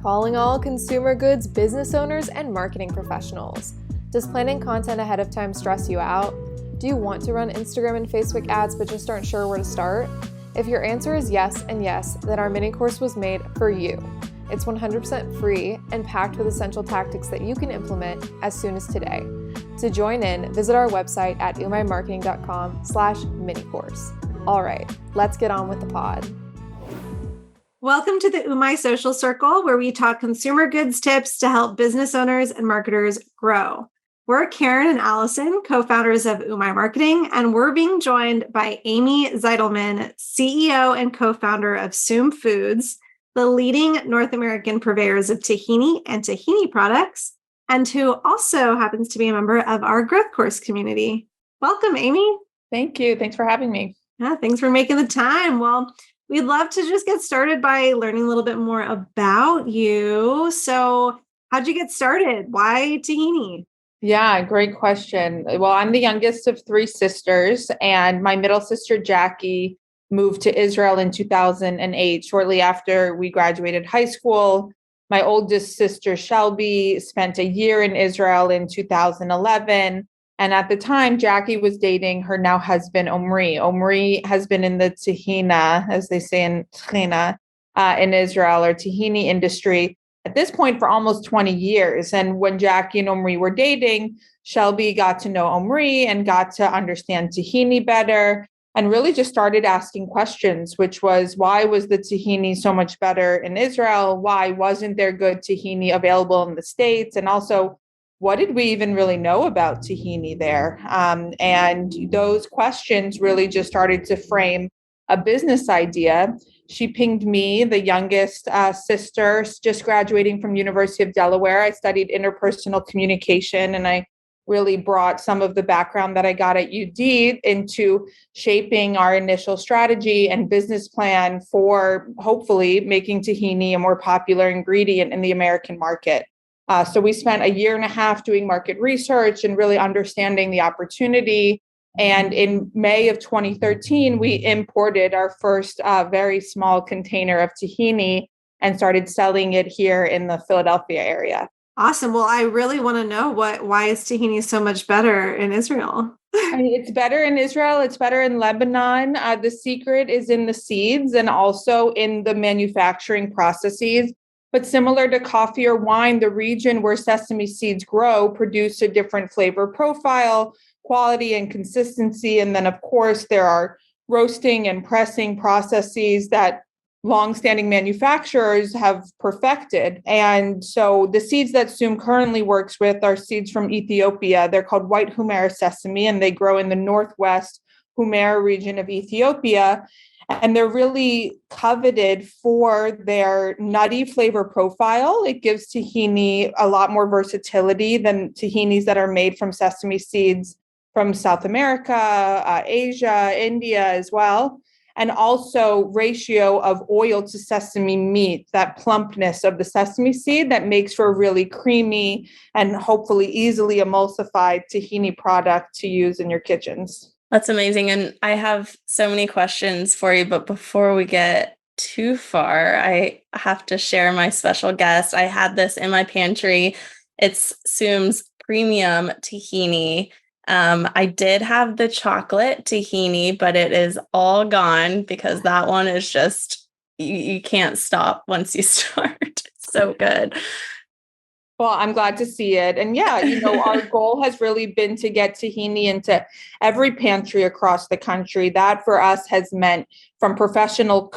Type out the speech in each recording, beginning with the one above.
Calling all consumer goods business owners and marketing professionals. Does planning content ahead of time stress you out? Do you want to run Instagram and Facebook ads but just aren't sure where to start? If your answer is yes and yes, then our mini course was made for you. It's 100% free and packed with essential tactics that you can implement as soon as today. To join in, visit our website at umaimarketing.com/mini-course. All right, let's get on with the pod. Welcome to the UMAI Social Circle, where we talk consumer goods tips to help business owners and marketers grow. We're Karin and Alison, co-founders of UMAI Marketing, and we're being joined by Amy Zitelman, CEO and co-founder of Soom Foods, the leading North American purveyors of tahini and tahini products, and who also happens to be a member of our growth course community. Welcome, Amy. Thank you. Thanks for having me. Yeah, thanks for making the time. Well, we'd love to just get started by learning a little bit more about you. So how'd you get started? Why tahini? Yeah, great question. Well, I'm the youngest of three sisters, and my middle sister, Jackie, moved to Israel in 2008, shortly after we graduated high school. My oldest sister, Shelby, spent a year in Israel in 2011. And at the time, Jackie was dating her now husband, Omri. Omri has been in the tahina, as they say in tahina, in Israel, or tahini industry at this point for almost 20 years. And when Jackie and Omri were dating, Shelby got to know Omri and got to understand tahini better and really just started asking questions, which was, why was the tahini so much better in Israel? Why wasn't there good tahini available in the States? And also, what did we even really know about tahini there? And those questions really just started to frame a business idea. She pinged me, the youngest sister, just graduating from University of Delaware. I studied interpersonal communication, and I really brought some of the background that I got at UD into shaping our initial strategy and business plan for hopefully making tahini a more popular ingredient in the American market. So we spent a year and a half doing market research and really understanding the opportunity. And in May of 2013, we imported our first very small container of tahini and started selling it here in the Philadelphia area. Awesome. Well, I really want to know why is tahini so much better in Israel? I mean, it's better in Israel. It's better in Lebanon. The secret is in the seeds and also in the manufacturing processes. But similar to coffee or wine, the region where sesame seeds grow produce a different flavor profile, quality and consistency. And then, of course, there are roasting and pressing processes that longstanding manufacturers have perfected. And so the seeds that Soom currently works with are seeds from Ethiopia. They're called white Humera sesame, and they grow in the northwest Humera region of Ethiopia. And they're really coveted for their nutty flavor profile. It gives tahini a lot more versatility than tahinis that are made from sesame seeds from South America, Asia, India as well. And also ratio of oil to sesame meat, that plumpness of the sesame seed that makes for a really creamy and hopefully easily emulsified tahini product to use in your kitchens. That's amazing. And I have so many questions for you, but before we get too far, I have to share my special guest. I had this in my pantry. It's Soom's premium tahini. I did have the chocolate tahini, but it is all gone because that one is just, you can't stop once you start. It's so good. Well, I'm glad to see it. And yeah, our goal has really been to get tahini into every pantry across the country. That for us has meant from professional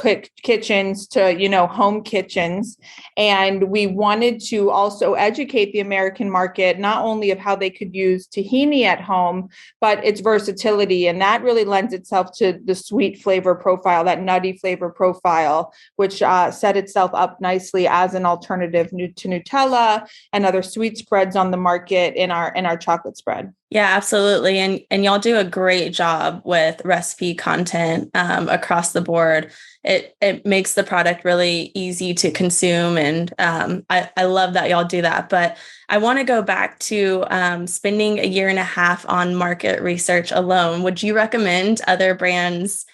kitchens to, home kitchens. And we wanted to also educate the American market, not only of how they could use tahini at home, but its versatility. And that really lends itself to the sweet flavor profile, that nutty flavor profile, which set itself up nicely as an alternative to Nutella and other sweet spreads on the market in our chocolate spread. Yeah, absolutely. And y'all do a great job with recipe content across the board. It makes the product really easy to consume. And I love that y'all do that. But I want to go back to spending a year and a half on market research alone. Would you recommend other brands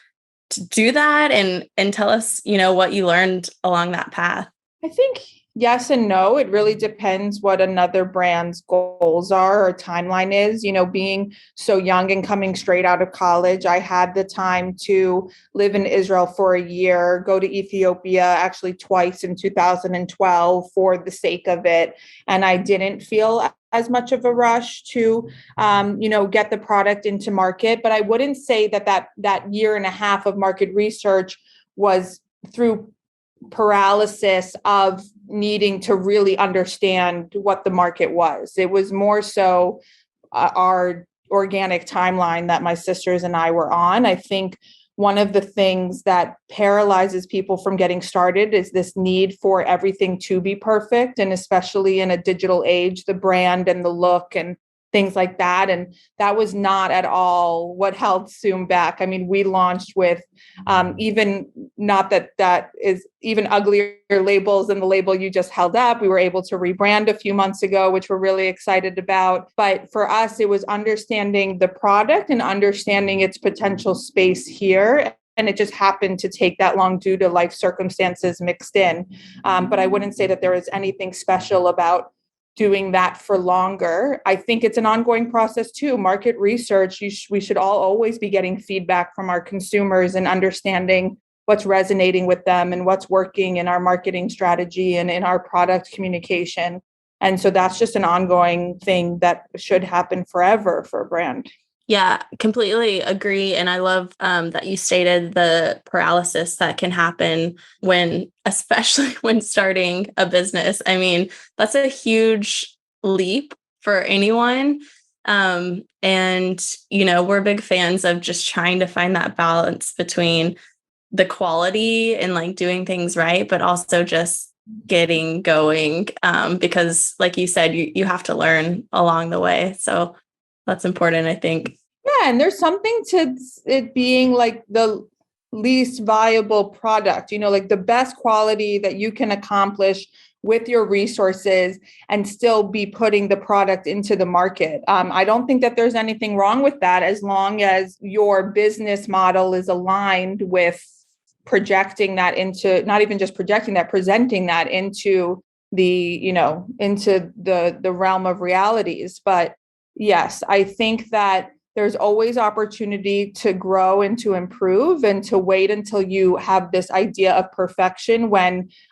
to do that and tell us, what you learned along that path? I think Yes and no. It really depends what another brand's goals are or timeline is. Being so young and coming straight out of college, I had the time to live in Israel for a year, go to Ethiopia actually twice in 2012 for the sake of it. And I didn't feel as much of a rush to, get the product into market. But I wouldn't say that year and a half of market research was through paralysis of needing to really understand what the market was. It was more so our organic timeline that my sisters and I were on. I think one of the things that paralyzes people from getting started is this need for everything to be perfect. And especially in a digital age, the brand and the look and things like that. And that was not at all what held Soom back. I mean, we launched with even not that is even uglier labels than the label you just held up. We were able to rebrand a few months ago, which we're really excited about. But for us, it was understanding the product and understanding its potential space here. And it just happened to take that long due to life circumstances mixed in. But I wouldn't say that there was anything special about doing that for longer. I think it's an ongoing process too. Market research, we should all always be getting feedback from our consumers and understanding what's resonating with them and what's working in our marketing strategy and in our product communication. And so that's just an ongoing thing that should happen forever for a brand. Yeah, completely agree. And I love that you stated the paralysis that can happen especially when starting a business. I mean, that's a huge leap for anyone. And, we're big fans of just trying to find that balance between the quality and like doing things right, but also just getting going. Because like you said, you have to learn along the way. So that's important, I think. Yeah, and there's something to it being like the least viable product, like the best quality that you can accomplish with your resources and still be putting the product into the market. I don't think that there's anything wrong with that as long as your business model is aligned with projecting that into, not even just projecting that, presenting that into into the realm of realities. But yes, I think that there's always opportunity to grow and to improve and to wait until you have this idea of perfection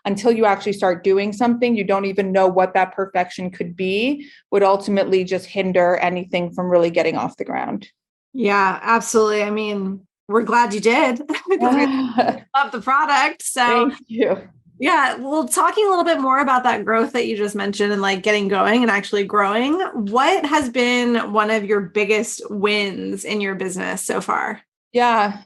until you actually start doing something, you don't even know what that perfection could be, would ultimately just hinder anything from really getting off the ground. Yeah, absolutely. I mean, we're glad you did because we love the product. So thank you. Yeah. Well, talking a little bit more about that growth that you just mentioned and like getting going and actually growing, what has been one of your biggest wins in your business so far? Yeah.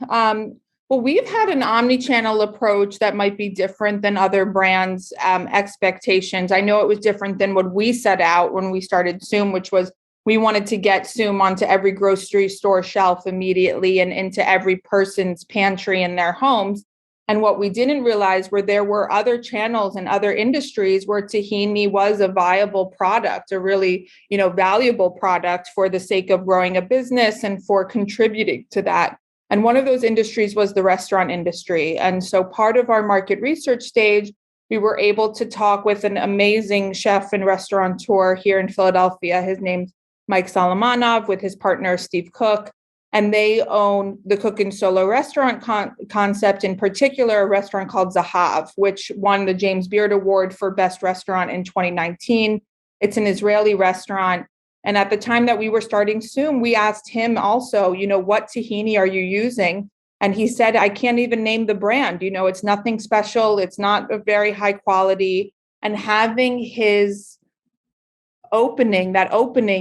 Well, we've had an omnichannel approach that might be different than other brands' expectations. I know it was different than what we set out when we started Soom, which was we wanted to get Soom onto every grocery store shelf immediately and into every person's pantry in their homes. And what we didn't realize were there were other channels and other industries where tahini was a viable product, a really, valuable product for the sake of growing a business and for contributing to that. And one of those industries was the restaurant industry. And so part of our market research stage, we were able to talk with an amazing chef and restaurateur here in Philadelphia. His name's Mike Solomonov with his partner, Steve Cook. And they own the Cook and Solo restaurant concept, in particular, a restaurant called Zahav, which won the James Beard Award for Best Restaurant in 2019. It's an Israeli restaurant. And at the time that we were starting Soom, we asked him also, what tahini are you using? And he said, I can't even name the brand. It's nothing special. It's not a very high quality. And having his opening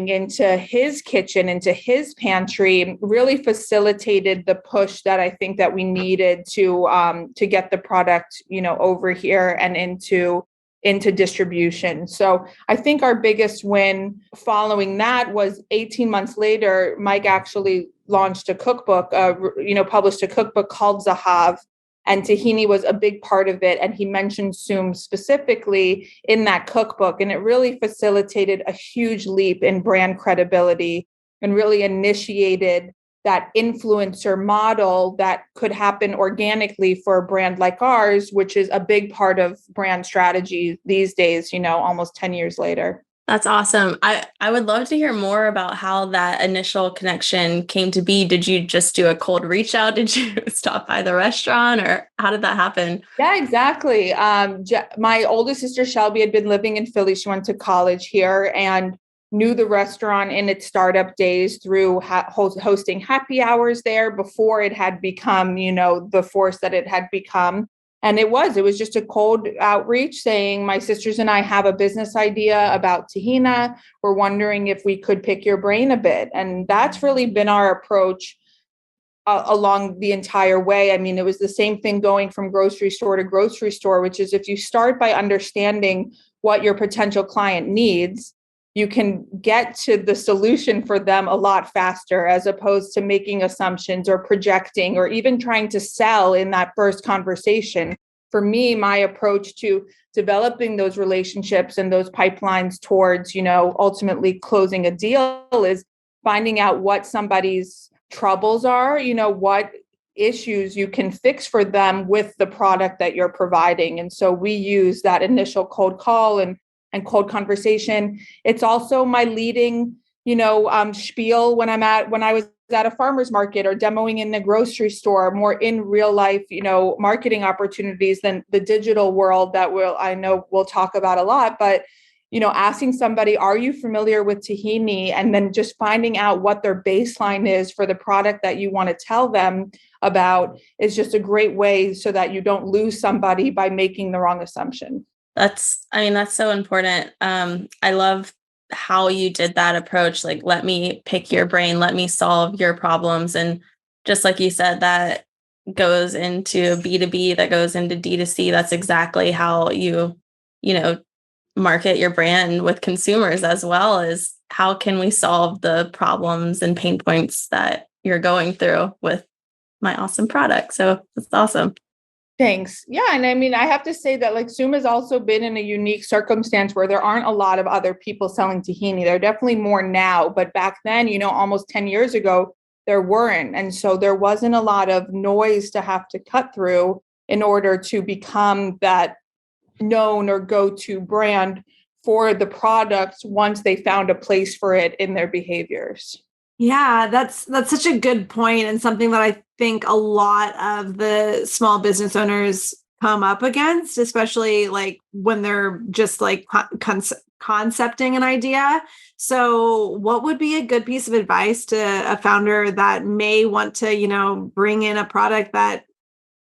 into his kitchen, into his pantry, really facilitated the push that I think that we needed to get the product, over here and into distribution. So I think our biggest win following that was 18 months later, Mike actually launched a cookbook, published a cookbook called Zahav. And tahini was a big part of it. And he mentioned Soom specifically in that cookbook. And it really facilitated a huge leap in brand credibility and really initiated that influencer model that could happen organically for a brand like ours, which is a big part of brand strategy these days, almost 10 years later. That's awesome. I would love to hear more about how that initial connection came to be. Did you just do a cold reach out? Did you stop by the restaurant, or how did that happen? Yeah, exactly. My oldest sister, Shelby, had been living in Philly. She went to college here and knew the restaurant in its startup days through hosting happy hours there before it had become, the force that it had become. And it was just a cold outreach saying, my sisters and I have a business idea about tahini. We're wondering if we could pick your brain a bit. And that's really been our approach along the entire way. I mean, it was the same thing going from grocery store to grocery store, which is if you start by understanding what your potential client needs, you can get to the solution for them a lot faster, as opposed to making assumptions or projecting or even trying to sell in that first conversation. For me, my approach to developing those relationships and those pipelines towards, ultimately closing a deal is finding out what somebody's troubles are, what issues you can fix for them with the product that you're providing. And so we use that initial cold call and cold conversation. It's also my leading, spiel when I was at a farmer's market or demoing in the grocery store, more in real life, marketing opportunities than the digital world that we'll talk about a lot. But, asking somebody, are you familiar with tahini? And then just finding out what their baseline is for the product that you want to tell them about is just a great way so that you don't lose somebody by making the wrong assumption. That's so important. I love how you did that approach. Like, let me pick your brain, let me solve your problems. And just like you said, that goes into B2B, that goes into D2C. That's exactly how you market your brand with consumers, as well as how can we solve the problems and pain points that you're going through with my awesome product. So that's awesome. Thanks. Yeah. And I have to say that Soom has also been in a unique circumstance where there aren't a lot of other people selling tahini. There are definitely more now, but back then, almost 10 years ago, there weren't. And so there wasn't a lot of noise to have to cut through in order to become that known or go-to brand for the products once they found a place for it in their behaviors. Yeah, that's such a good point, and something that I think a lot of the small business owners come up against, especially when they're just concepting an idea. So what would be a good piece of advice to a founder that may want to, bring in a product that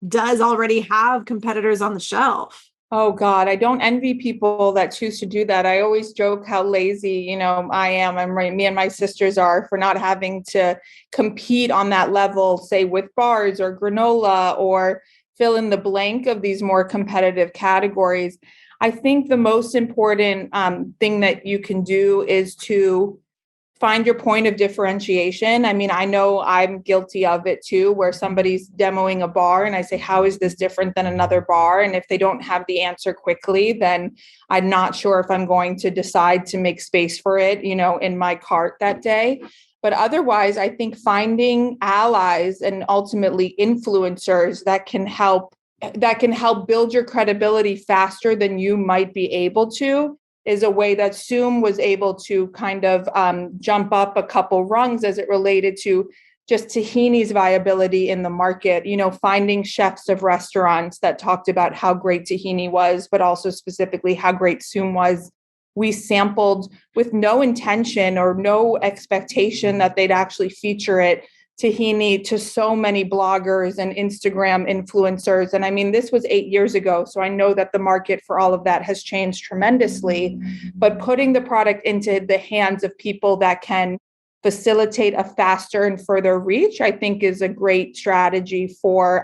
does already have competitors on the shelf? Oh God, I don't envy people that choose to do that. I always joke how lazy, I am, and me and my sisters are, for not having to compete on that level, say with bars or granola or fill in the blank of these more competitive categories. I think the most important thing that you can do is to find your point of differentiation. I know I'm guilty of it too, where somebody's demoing a bar and I say, how is this different than another bar? And if they don't have the answer quickly, then I'm not sure if I'm going to decide to make space for it, in my cart that day. But otherwise, I think finding allies and ultimately influencers that can help build your credibility faster than you might be able to is a way that Soom was able to kind of jump up a couple rungs as it related to just tahini's viability in the market, finding chefs of restaurants that talked about how great tahini was, but also specifically how great Soom was. We sampled with no intention or no expectation that they'd actually feature it, tahini, to so many bloggers and Instagram influencers. And this was 8 years ago. So I know that the market for all of that has changed tremendously, but putting the product into the hands of people that can facilitate a faster and further reach, I think is a great strategy for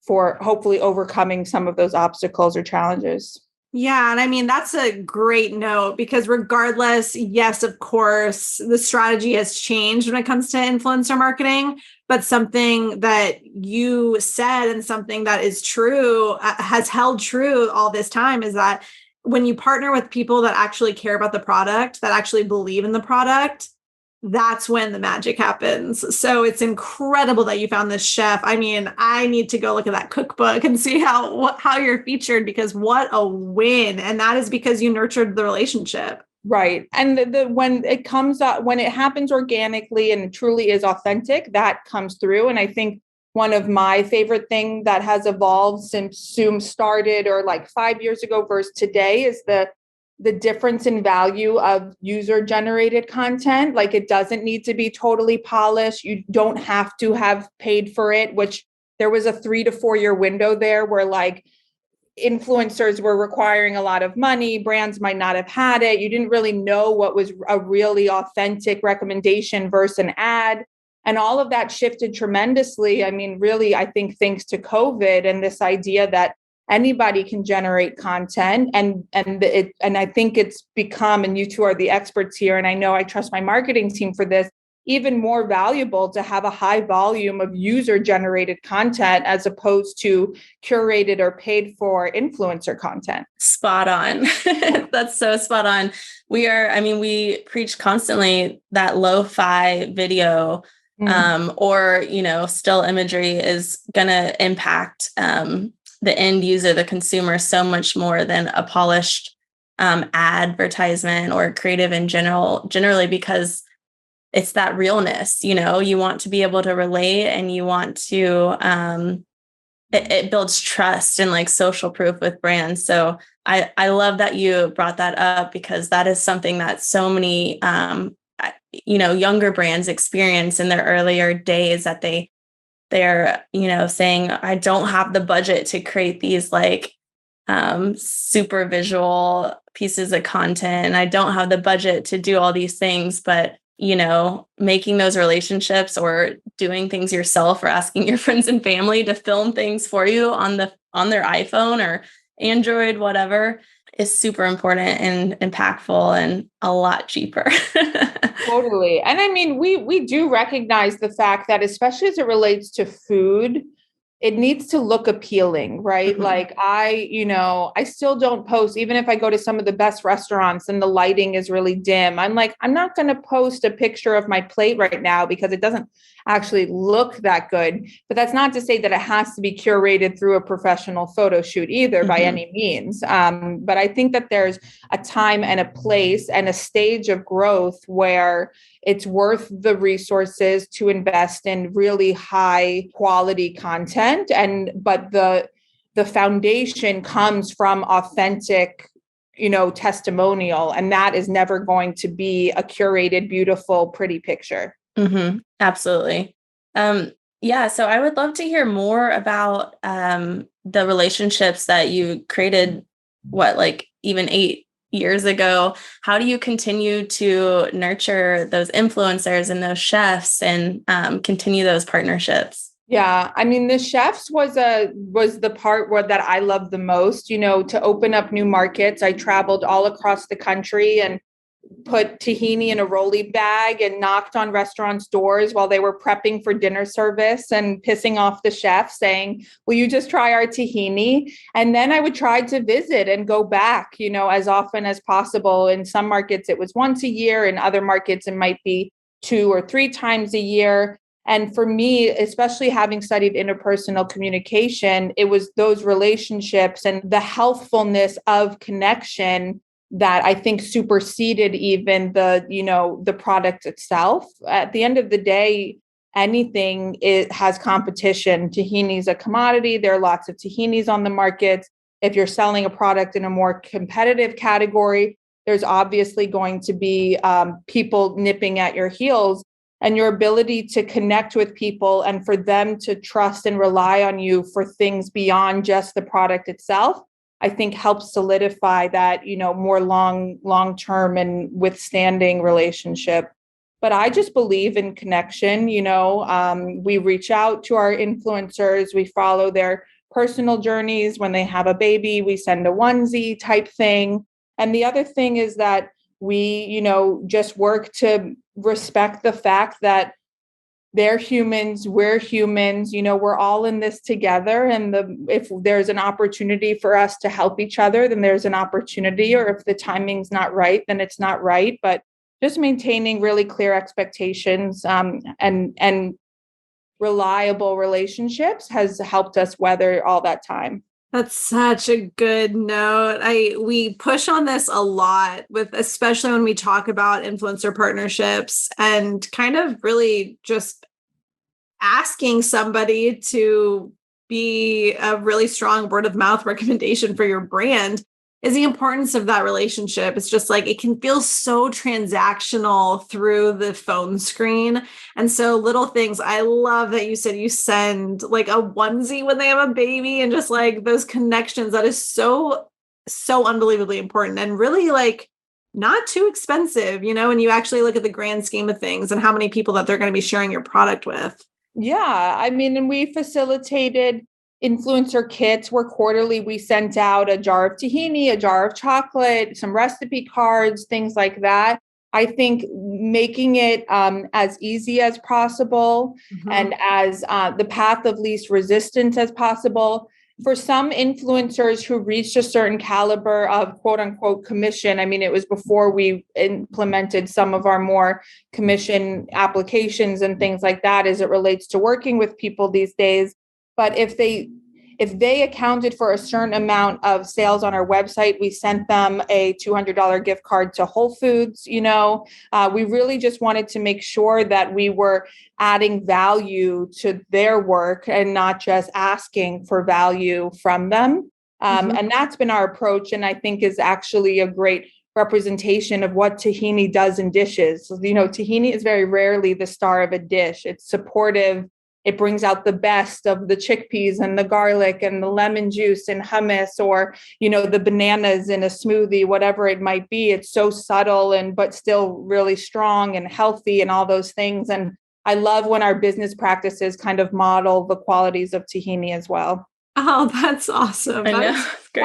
hopefully overcoming some of those obstacles or challenges. Yeah. And that's a great note, because regardless, yes, of course, the strategy has changed when it comes to influencer marketing, but something that you said and something that is true, has held true all this time, is that when you partner with people that actually care about the product, that actually believe in the product, that's when the magic happens. So it's incredible that you found this chef. I mean, I need to go look at that cookbook and see how you're featured, because what a win. And that is because you nurtured the relationship. Right. And when it comes up, when it happens organically and it truly is authentic, that comes through. And I think one of my favorite thing that has evolved since Soom started, or like 5 years ago versus today, is the difference in value of user generated content. Like, it doesn't need to be totally polished. You don't have to have paid for it, which there was a 3 to 4 year window there where like influencers were requiring a lot of money. Brands might not have had it. You didn't really know what was a really authentic recommendation versus an ad. And all of that shifted tremendously. I mean, really, I think thanks to COVID and this idea that anybody can generate content, and I think it's become, and you two are the experts here, and I know I trust my marketing team for this, even more valuable to have a high volume of user generated content as opposed to curated or paid for influencer content. Spot on. That's so spot on. We preach constantly that lo-fi video or, still imagery is going to impact the end user, the consumer, so much more than a polished advertisement or creative in generally, because it's that realness. You want to be able to relate, and you want to, it builds trust and like social proof with brands. So I love that you brought that up, because that is something that so many, younger brands experience in their earlier days, that they're, saying, I don't have the budget to create these like super visual pieces of content, and I don't have the budget to do all these things. But, making those relationships or doing things yourself, or asking your friends and family to film things for you on their iPhone or Android, whatever, is super important and impactful and a lot cheaper. Totally. And I mean, we do recognize the fact that, especially as it relates to food, it needs to look appealing, right? Mm-hmm. Like I still don't post, even if I go to some of the best restaurants and the lighting is really dim. I'm like, I'm not going to post a picture of my plate right now because it doesn't actually look that good. But that's not to say that it has to be curated through a professional photo shoot either, by any means. But I think that there's a time and a place and a stage of growth where it's worth the resources to invest in really high quality content. But the foundation comes from authentic, testimonial. And that is never going to be a curated, beautiful, pretty picture. Mm-hmm. Absolutely. Yeah. So I would love to hear more about the relationships that you created, even 8 years ago. How do you continue to nurture those influencers and those chefs and continue those partnerships? Yeah, I mean, the chefs was the part that I loved the most, to open up new markets. I traveled all across the country and put tahini in a rolly bag and knocked on restaurants' doors while they were prepping for dinner service and pissing off the chef saying, will you just try our tahini? And then I would try to visit and go back, as often as possible. In some markets, it was once a year. In other markets, it might be 2 or 3 times a year. And for me, especially having studied interpersonal communication, it was those relationships and the healthfulness of connection that I think superseded even the product itself. At the end of the day, anything has competition. Tahini is a commodity. There are lots of tahinis on the market. If you're selling a product in a more competitive category, there's obviously going to be people nipping at your heels. And your ability to connect with people and for them to trust and rely on you for things beyond just the product itself, I think helps solidify that, more long-term and withstanding relationship. But I just believe in connection. We reach out to our influencers. We follow their personal journeys. When they have a baby, we send a onesie type thing. And the other thing is that we, just work to respect the fact that they're humans, we're humans, we're all in this together. And if there's an opportunity for us to help each other, then there's an opportunity. Or if the timing's not right, then it's not right. But just maintaining really clear expectations and reliable relationships has helped us weather all that time. That's such a good note. We push on this a lot especially when we talk about influencer partnerships and kind of really just asking somebody to be a really strong word of mouth recommendation for your brand is the importance of that relationship. It's just like, it can feel so transactional through the phone screen. And so little things, I love that you said you send like a onesie when they have a baby, and just like those connections, that is so, so unbelievably important and really like not too expensive, when you actually look at the grand scheme of things and how many people that they're going to be sharing your product with. Yeah. I mean, and we facilitated influencer kits where quarterly we sent out a jar of tahini, a jar of chocolate, some recipe cards, things like that. I think making it as easy as possible and as the path of least resistance as possible. For some influencers who reached a certain caliber of quote unquote commission, I mean, it was before we implemented some of our more commission applications and things like that as it relates to working with people these days. But if they accounted for a certain amount of sales on our website, we sent them a $200 gift card to Whole Foods. We really just wanted to make sure that we were adding value to their work and not just asking for value from them. And that's been our approach, and I think is actually a great representation of what tahini does in dishes. Tahini is very rarely the star of a dish. It's supportive. It brings out the best of the chickpeas and the garlic and the lemon juice and hummus, or, the bananas in a smoothie, whatever it might be. It's so subtle but still really strong and healthy and all those things. And I love when our business practices kind of model the qualities of tahini as well. Oh, that's awesome. That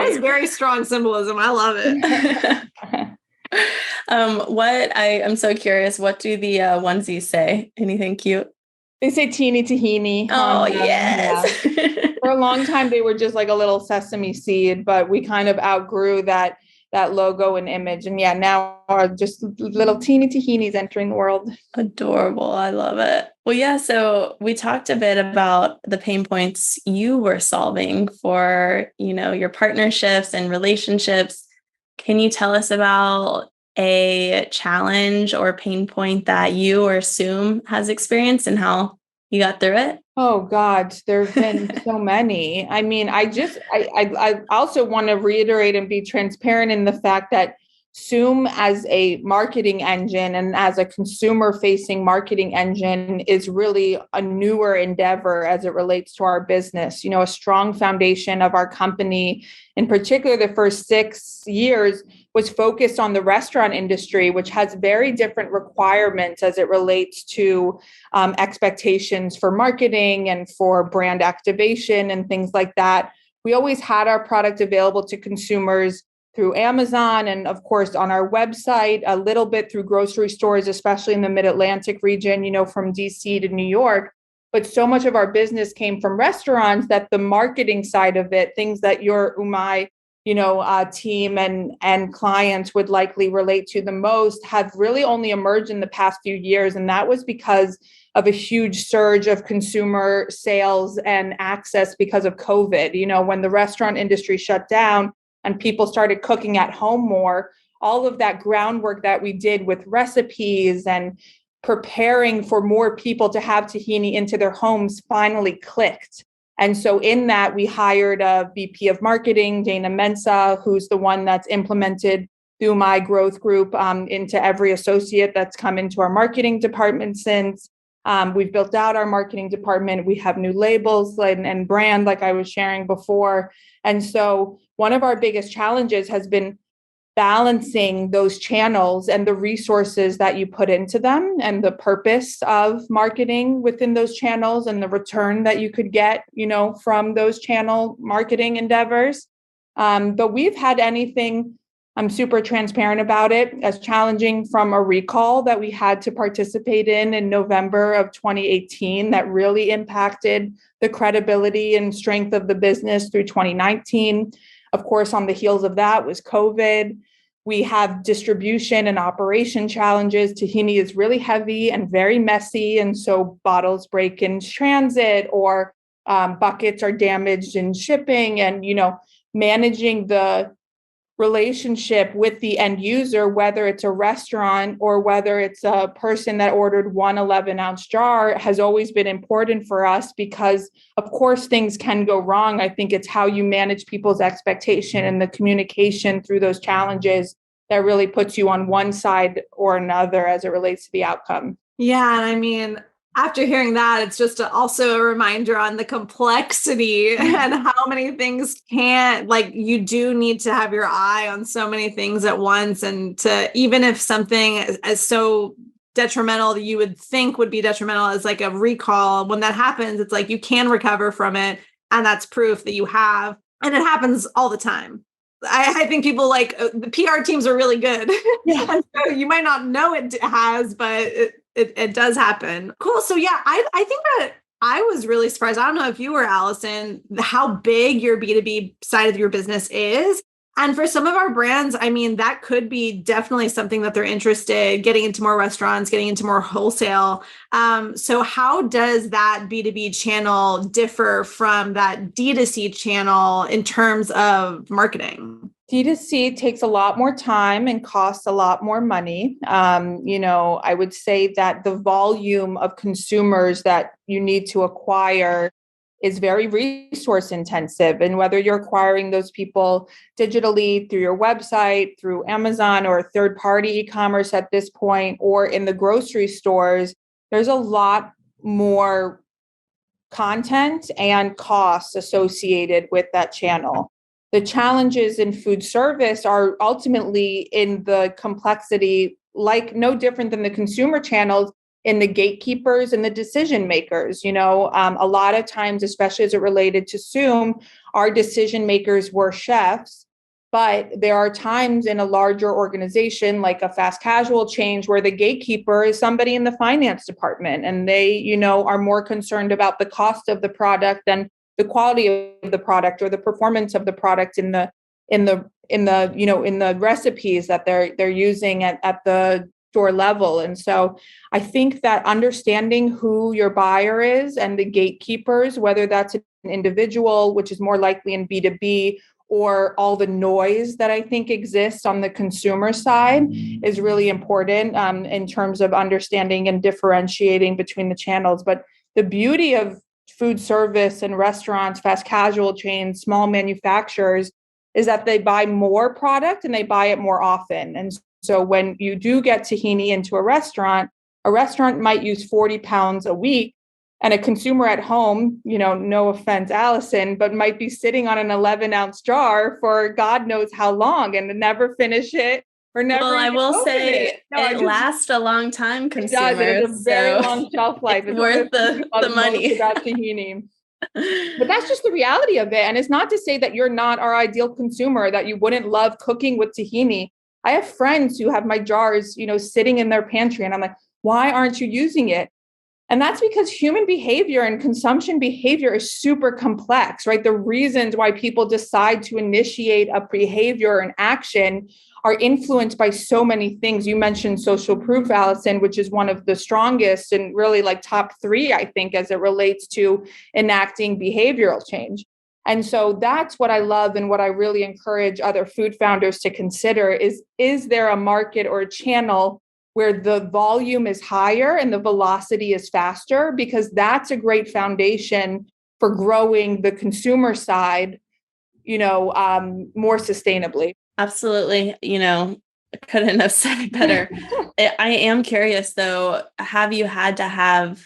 is very strong symbolism. I love it. I'm so curious, what do the onesies say? Anything cute? They say teeny tahini. Oh, yes. Yeah. For a long time, they were just like a little sesame seed, but we kind of outgrew that logo and image. And now are just little teeny tahinis entering the world. Adorable. I love it. Well, yeah. So we talked a bit about the pain points you were solving for, your partnerships and relationships. Can you tell us about a challenge or pain point that you or Soom has experienced and how you got through it? Oh God, there have been so many. I mean, I also want to reiterate and be transparent in the fact that Soom as a marketing engine and as a consumer-facing marketing engine is really a newer endeavor as it relates to our business. A strong foundation of our company, in particular the first 6 years, was focused on the restaurant industry, which has very different requirements as it relates to expectations for marketing and for brand activation and things like that. We always had our product available to consumers through Amazon and, of course, on our website, a little bit through grocery stores, especially in the Mid-Atlantic region, from DC to New York. But so much of our business came from restaurants that the marketing side of it, things that your UMAI team and clients would likely relate to the most, have really only emerged in the past few years. And that was because of a huge surge of consumer sales and access because of COVID. When the restaurant industry shut down and people started cooking at home more, all of that groundwork that we did with recipes and preparing for more people to have tahini into their homes finally clicked. And so in that, we hired a VP of marketing, Dana Mensah, who's the one that's implemented the UMAI growth group into every associate that's come into our marketing department since. We've built out our marketing department. We have new labels and brand, like I was sharing before. And so one of our biggest challenges has been balancing those channels and the resources that you put into them and the purpose of marketing within those channels and the return that you could get, from those channel marketing endeavors. But we've had anything, I'm super transparent about it, as challenging from a recall that we had to participate in November of 2018 that really impacted the credibility and strength of the business through 2019. Of course, on the heels of that was COVID. We have distribution and operation challenges. Tahini is really heavy and very messy. And so bottles break in transit, or buckets are damaged in shipping, and, managing the relationship with the end user, whether it's a restaurant or whether it's a person that ordered one 11-ounce jar, has always been important for us, because of course things can go wrong. I think it's how you manage people's expectation and the communication through those challenges that really puts you on one side or another as it relates to the outcome. Yeah. And I mean, after hearing that, it's just also a reminder on the complexity and how many things you do need to have your eye on so many things at once. And even if something is so detrimental that you would think would be detrimental as like a recall, when that happens, it's like you can recover from it. And that's proof that you have. And it happens all the time. I think people the PR teams are really good. Yeah. And so you might not know it has, but it does happen. Cool. So yeah, I think that I was really surprised. I don't know if you were, Alison, how big your B2B side of your business is. And for some of our brands, I mean, that could be definitely something that they're interested, getting into more restaurants, getting into more wholesale. So how does that B2B channel differ from that D2C channel in terms of marketing? D2C takes a lot more time and costs a lot more money. I would say that the volume of consumers that you need to acquire is very resource intensive. And whether you're acquiring those people digitally through your website, through Amazon or third-party e-commerce at this point, or in the grocery stores, there's a lot more content and costs associated with that channel. The challenges in food service are ultimately in the complexity, like no different than the consumer channels, in the gatekeepers and the decision makers. A lot of times, especially as it related to Soom, our decision makers were chefs, but there are times in a larger organization, like a fast casual chain, where the gatekeeper is somebody in the finance department, and they, are more concerned about the cost of the product than the quality of the product or the performance of the product in the recipes that they're using at the store level. And so I think that understanding who your buyer is and the gatekeepers, whether that's an individual, which is more likely in B2B, or all the noise that I think exists on the consumer side, is really important in terms of understanding and differentiating between the channels. But the beauty of food service and restaurants, fast casual chains, small manufacturers, is that they buy more product and they buy it more often. And so when you do get tahini into a restaurant might use 40 pounds a week, and a consumer at home, no offense, Alison, but might be sitting on an 11-ounce jar for God knows how long and never finish it. Well, I will say it lasts a long time, consumers. It does. It's a very long shelf life. It's worth the money. About tahini. But that's just the reality of it. And it's not to say that you're not our ideal consumer, that you wouldn't love cooking with tahini. I have friends who have my jars, sitting in their pantry, and I'm like, why aren't you using it? And that's because human behavior and consumption behavior is super complex, right? The reasons why people decide to initiate a behavior and action are influenced by so many things. You mentioned social proof, Alison, which is one of the strongest and really top 3, I think, as it relates to enacting behavioral change. And so that's what I love, and what I really encourage other food founders to consider is there a market or a channel where the volume is higher and the velocity is faster? Because that's a great foundation for growing the consumer side, more sustainably. Absolutely. Couldn't have said it better. I am curious though, have you had to have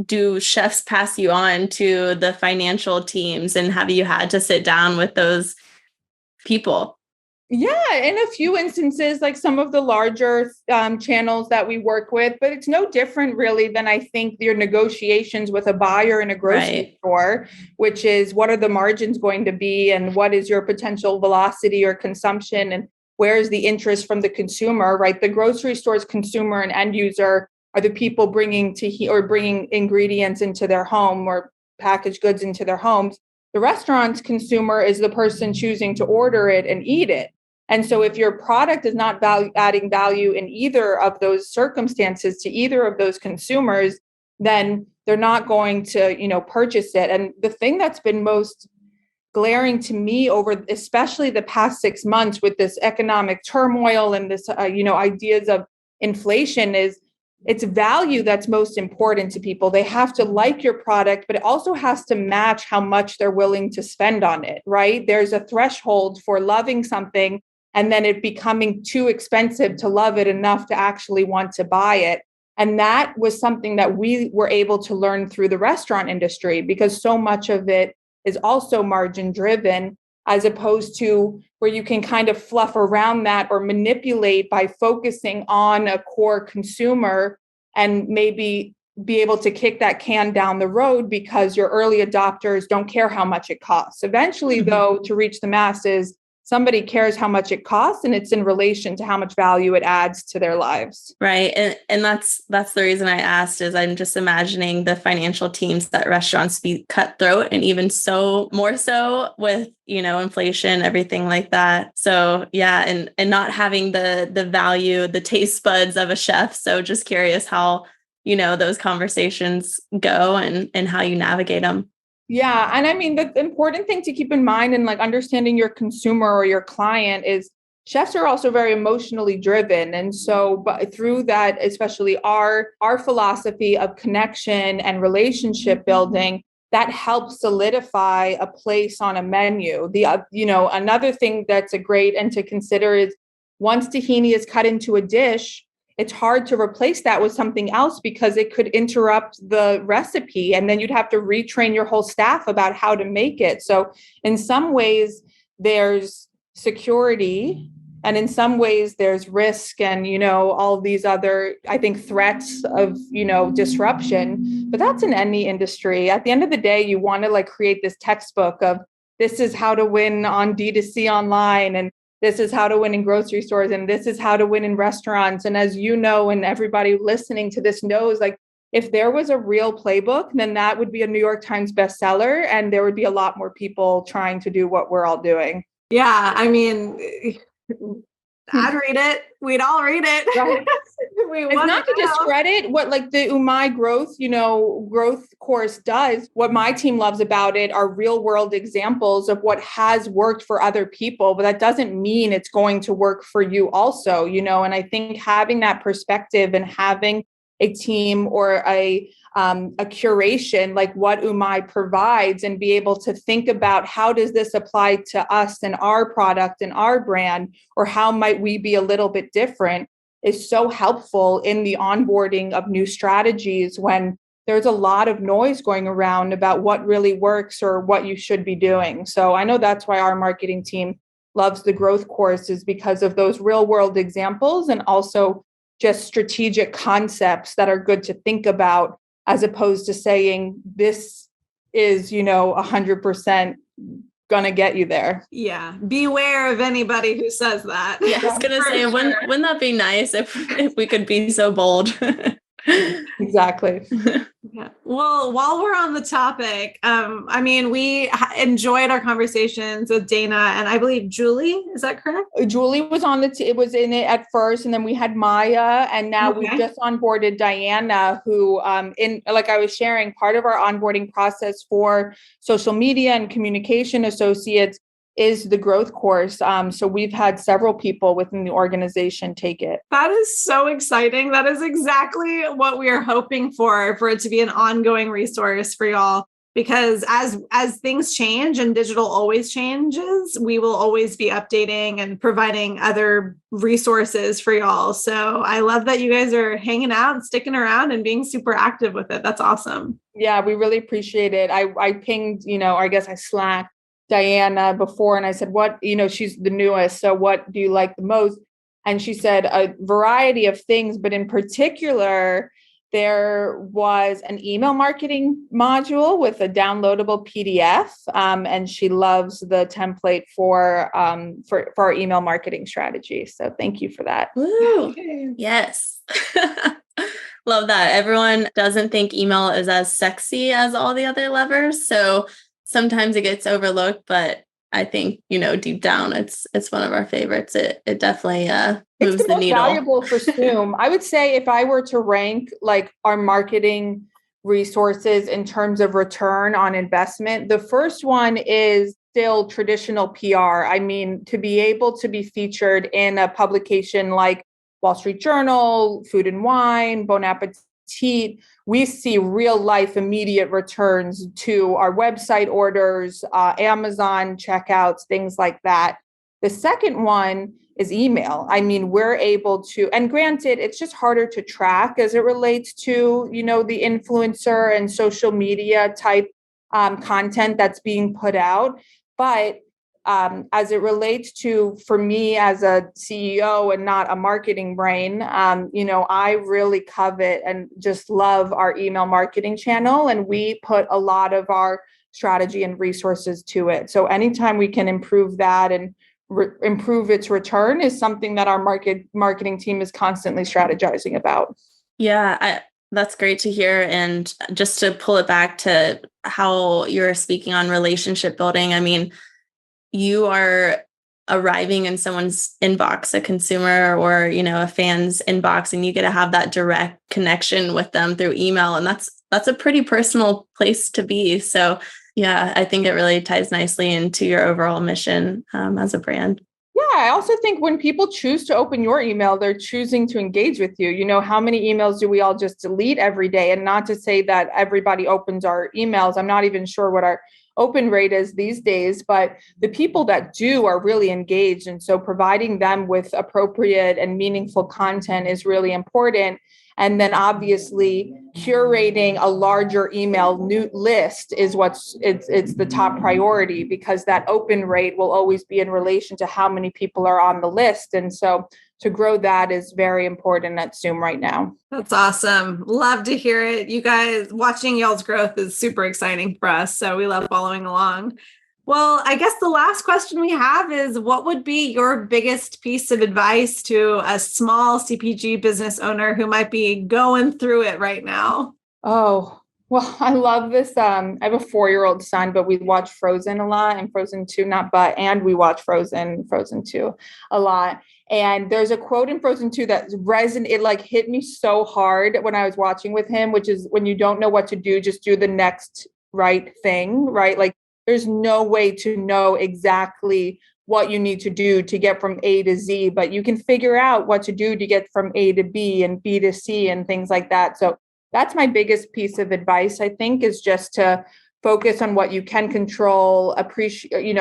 do chefs pass you on to the financial teams, and have you had to sit down with those people? Yeah, in a few instances, like some of the larger channels that we work with, but it's no different really than I think your negotiations with a buyer in a grocery store, which is what are the margins going to be, and what is your potential velocity or consumption, and where is the interest from the consumer, right? The grocery store's consumer and end user are the people bringing ingredients into their home or packaged goods into their homes. The restaurant's consumer is the person choosing to order it and eat it. And so if your product is not adding value in either of those circumstances to either of those consumers, then they're not going to, purchase it. And the thing that's been most glaring to me over especially the past 6 months with this economic turmoil and this, ideas of inflation is it's value that's most important to people. They have to like your product, but it also has to match how much they're willing to spend on it, right? There's a threshold for loving something and then it becoming too expensive to love it enough to actually want to buy it. And that was something that we were able to learn through the restaurant industry, because so much of it is also margin driven, as opposed to where you can kind of fluff around that or manipulate by focusing on a core consumer and maybe be able to kick that can down the road because your early adopters don't care how much it costs. Eventually, though, to reach the masses, somebody cares how much it costs, and it's in relation to how much value it adds to their lives. Right. And that's the reason I asked, is I'm just imagining the financial teams that restaurants be cutthroat, and even more so with, inflation, everything like that. So yeah, and not having the value, the taste buds of a chef. So just curious how, those conversations go and how you navigate them. Yeah. And I mean, the important thing to keep in mind in like understanding your consumer or your client is chefs are also very emotionally driven. And so but through that, especially our philosophy of connection and relationship building, that helps solidify a place on a menu. Another thing that's a great and to consider is once tahini is cut into a dish, it's hard to replace that with something else because it could interrupt the recipe. And then you'd have to retrain your whole staff about how to make it. So in some ways, there's security. And in some ways, there's risk and, all these other, I think, threats of, disruption. But that's in any industry. At the end of the day, you want to create this textbook of this is how to win on D2C online, and this is how to win in grocery stores, and this is how to win in restaurants. And as you know, and everybody listening to this knows, if there was a real playbook, then that would be a New York Times bestseller, and there would be a lot more people trying to do what we're all doing. Yeah, I mean, I'd read it. We'd all read it. Right. It's not to discredit what the UMAI growth course does. What my team loves about it are real world examples of what has worked for other people, but that doesn't mean it's going to work for you also, and I think having that perspective and having a team or a curation like what UMAI provides and be able to think about how does this apply to us and our product and our brand, or how might we be a little bit different, is so helpful in the onboarding of new strategies when there's a lot of noise going around about what really works or what you should be doing. So I know that's why our marketing team loves the growth course, is because of those real world examples and also just strategic concepts that are good to think about, as opposed to saying this is, 100% gonna get you there. Yeah. Beware of anybody who says that. Yeah, I was gonna say, wouldn't that be nice if we could be so bold? Exactly. Yeah. Well, while we're on the topic, we enjoyed our conversations with Dana and I believe Julie. Is that correct? Julie was on it was in it at first, and then we had Maya, and now we've just onboarded Diana, who, like I was sharing, part of our onboarding process for social media and communication associates is the growth course. So we've had several people within the organization take it. That is so exciting. That is exactly what we are hoping for it to be an ongoing resource for y'all. Because as things change and digital always changes, we will always be updating and providing other resources for y'all. So I love that you guys are hanging out and sticking around and being super active with it. That's awesome. Yeah, we really appreciate it. I pinged, I guess I slacked Diana before, and I said, what, she's the newest, so what do you like the most? And she said a variety of things, but in particular, there was an email marketing module with a downloadable PDF, and she loves the template for our email marketing strategy. So thank you for that. Woo. Yes. Love that. Everyone doesn't think email is as sexy as all the other levers. So sometimes it gets overlooked, but I think, deep down, it's one of our favorites. It definitely moves It's the the most needle. valuable for Soom. I would say if I were to rank like our marketing resources in terms of return on investment, the first one is still traditional PR. I mean, to be able to be featured in a publication like Wall Street Journal, Food and Wine, Bon Appetit, we see real life immediate returns to our website orders, Amazon checkouts, things like that. The second one is email. I mean, we're able to, and granted, it's just harder to track as it relates to, the influencer and social media type content that's being put out. But as it relates to, for me as a CEO and not a marketing brain, I really covet and just love our email marketing channel. And we put a lot of our strategy and resources to it. So anytime we can improve that and improve its return is something that our marketing team is constantly strategizing about. Yeah, that's great to hear. And just to pull it back to how you're speaking on relationship building, I mean, you are arriving in someone's inbox, a consumer or, a fan's inbox, and you get to have that direct connection with them through email. And that's a pretty personal place to be. So yeah, I think it really ties nicely into your overall mission as a brand. Yeah, I also think when people choose to open your email, they're choosing to engage with you. How many emails do we all just delete every day? And not to say that everybody opens our emails. I'm not even sure what our open rate is these days, but the people that do are really engaged. And so providing them with appropriate and meaningful content is really important. And then obviously curating a larger email new list is it's the top priority, because that open rate will always be in relation to how many people are on the list. And so to grow that is very important at Soom right now. That's awesome. Love to hear it. You guys, watching y'all's growth is super exciting for us. So we love following along. Well, I guess the last question we have is, what would be your biggest piece of advice to a small CPG business owner who might be going through it right now? Oh, well, I love this. I have a 4-year-old son, but we watch Frozen a lot, and Frozen 2, and we watch Frozen 2 a lot. And there's a quote in Frozen 2 that it like hit me so hard when I was watching with him, which is, when you don't know what to do, just do the next right thing, right? Like, there's no way to know exactly what you need to do to get from A to Z, but you can figure out what to do to get from A to B and B to C and things like that. So that's my biggest piece of advice, I think, is just to focus on what you can control, appreciate,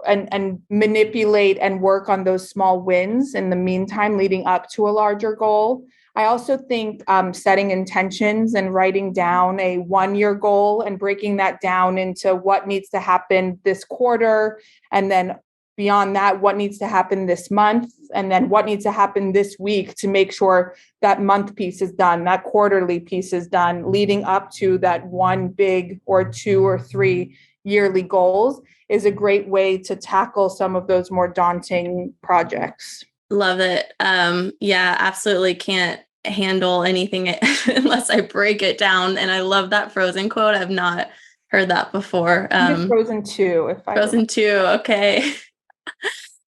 and manipulate and work on those small wins in the meantime, leading up to a larger goal. I also think setting intentions and writing down a 1-year goal and breaking that down into what needs to happen this quarter, and then beyond that, what needs to happen this month, and then what needs to happen this week to make sure that month piece is done, that quarterly piece is done, leading up to that one big or 2 or 3 yearly goals is a great way to tackle some of those more daunting projects. Love it. Yeah, absolutely can't handle anything unless I break it down. And I love that Frozen quote. I've not heard that before. Frozen 2. Frozen 2. Okay.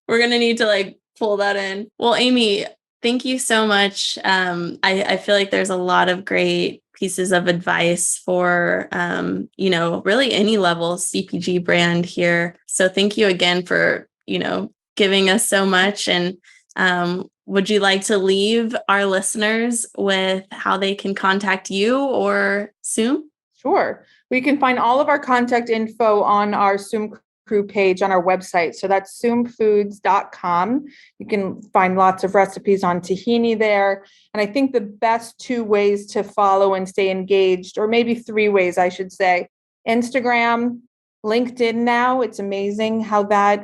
We're going to need to pull that in. Well, Amy, thank you so much. I feel like there's a lot of great pieces of advice for, really any level CPG brand here. So thank you again for, giving us so much. And would you like to leave our listeners with how they can contact you or Soom? Sure. We can find all of our contact info on our Soom Crew page on our website. So that's soomfoods.com. You can find lots of recipes on tahini there. And I think the best 2 ways to follow and stay engaged, or maybe 3 ways, I should say: Instagram, LinkedIn now. It's amazing how that,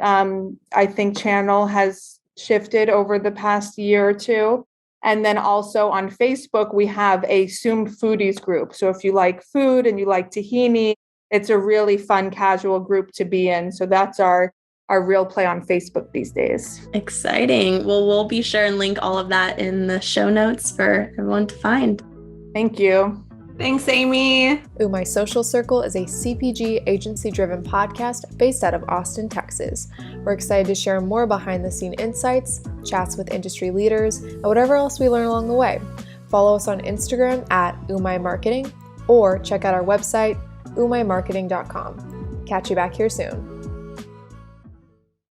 I think, channel has shifted over the past year or 2. And then also on Facebook, we have a Soom Foodies group. So if you like food and you like tahini, it's a really fun, casual group to be in. So that's our real play on Facebook these days. Exciting. Well, we'll be sure and link all of that in the show notes for everyone to find. Thank you. Thanks, Amy. UMAI Social Circle is a CPG agency-driven podcast based out of Austin, Texas. We're excited to share more behind-the-scene insights, chats with industry leaders, and whatever else we learn along the way. Follow us on Instagram at UMAI Marketing or check out our website, umaimarketing.com. Catch you back here soon.